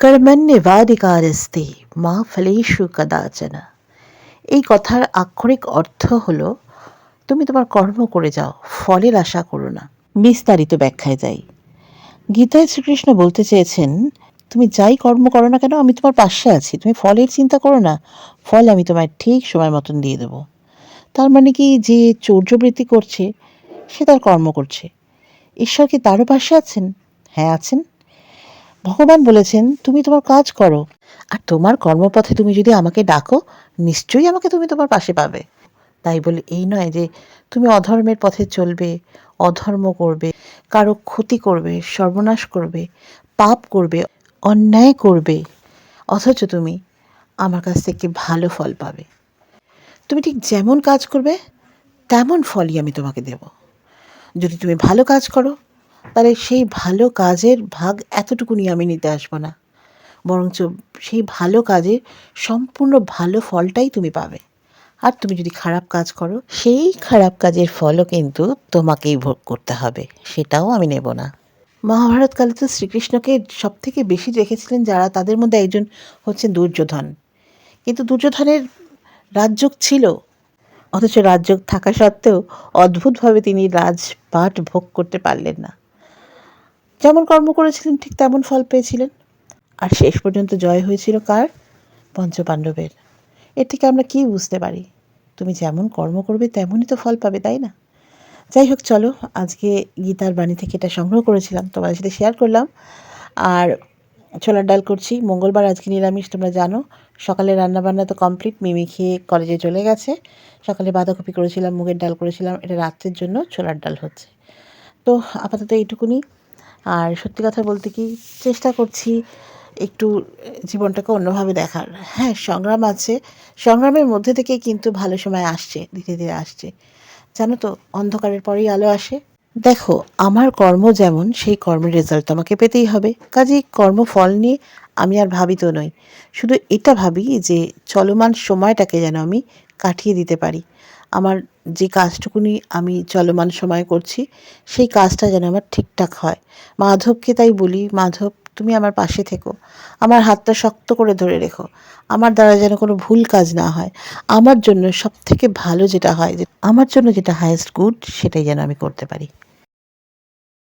কর্মণ্যেবাধিকারস্তে মা ফলেষু কদাচন। এই কথার আক্ষরিক অর্থ হলো, তুমি তোমার কর্ম করে যাও, ফলের আশা করো না। বিস্তারিত ব্যাখ্যায় যাই। গীতায় শ্রীকৃষ্ণ বলতে চেয়েছেন, তুমি যাই কর্ম করো না কেন, আমি তোমার পাশে আছি, তুমি ফলের চিন্তা করো না, ফল আমি তোমায় ঠিক সময় মতন দিয়ে দেবো। তার মানে কি, যে চৌর্যবৃত্তি করছে সে তার কর্ম করছে, ঈশ্বর কি তারও পাশে আছেন? হ্যাঁ, আছেন। ভগবান বলেছেন, তুমি তোমার কাজ করো, আর তোমার কর্মপথে তুমি যদি আমাকে ডাকো, নিশ্চয়ই আমাকে তুমি তোমার পাশে পাবে। তাই বলে এই নয় যে তুমি অধর্মের পথে চলবে, অধর্ম করবে, কারো ক্ষতি করবে, সর্বনাশ করবে, পাপ করবে, অন্যায় করবে, অথচ তুমি আমার কাছ থেকে ভালো ফল পাবে। তুমি ঠিক যেমন কাজ করবে তেমন ফলই আমি তোমাকে দেব। যদি তুমি ভালো কাজ করো, তাহলে সেই ভালো কাজের ভাগ এতটুকুনি আমি নিতে আসবো না, বরঞ্চ সেই ভালো কাজের সম্পূর্ণ ভালো ফলটাই তুমি পাবে। আর তুমি যদি খারাপ কাজ করো, সেই খারাপ কাজের ফলও কিন্তু তোমাকেই ভোগ করতে হবে, সেটাও আমি নেব না। মহাভারতকালে তো শ্রীকৃষ্ণকে সব থেকে বেশি দেখেছিলেন যারা, তাদের মধ্যে একজন হচ্ছেন দুর্যোধন। কিন্তু দুর্যোধনের রাজযোগ ছিল, অথচ রাজযোগ থাকা সত্ত্বেও অদ্ভুতভাবে তিনি রাজপাট ভোগ করতে পারলেন না। যেমন কর্ম করেছিলেন ঠিক তেমন ফল পেয়েছিলেন। আর শেষ পর্যন্ত জয় হয়েছিল কার? পঞ্চপাণ্ডবের। এর থেকে আমরা কি বুঝতে পারি? তুমি যেমন কর্ম করবে তেমনই তো ফল পাবে, তাই না? যাই হোক, চলো, আজকে গীতার বাণী থেকে এটা সংগ্রহ করেছিলাম, তোমাদের সাথে শেয়ার করলাম। আর ছোলার ডাল করছি, মঙ্গলবার, আজকে নিরামিষ, তোমরা জানো। সকালে রান্নাবান্না তো কমপ্লিট, মিমি খেয়ে কলেজে চলে গেছে। সকালে বাঁধাকপি করেছিলাম, মুগের ডাল করেছিলাম, এটা রাত্রের জন্য ছোলার ডাল হচ্ছে। তো আপাতত এইটুকুনি। আর সত্যি কথা বলতে কি, চেষ্টা করছি একটু জীবনটাকে অন্যভাবে দেখার। হ্যাঁ, সংগ্রাম আছে, সংগ্রামের মধ্যে থেকে কিন্তু ভালো সময় আসছে, ধীরে ধীরে আসছে। জানো তো, অন্ধকারের পরেই আলো আসে। দেখো, আমার কর্ম যেমন, সেই কর্মের রেজাল্ট আমাকে পেতেই হবে। কাজেই কর্মফল নিয়ে আমি আর ভাবিত নই, শুধু এটা ভাবি যে চলমান সময়টাকে যেন আমি কাটিয়ে দিতে পারি। আমার যে কাজটুকুনি আমি চলমান সময় করছি, সেই কাজটা যেন আমার ঠিকঠাক হয়। মাধবকে তাই বলি, মাধব, তুমি আমার পাশে থেকো, আমার হাতটা শক্ত করে ধরে রেখো, আমার দ্বারা যেন কোনো ভুল কাজ না হয়। আমার জন্য সব থেকে ভালো যেটা হয়, যে আমার জন্য যেটা হায়েস্ট গুড, সেটাই যেন আমি করতে পারি।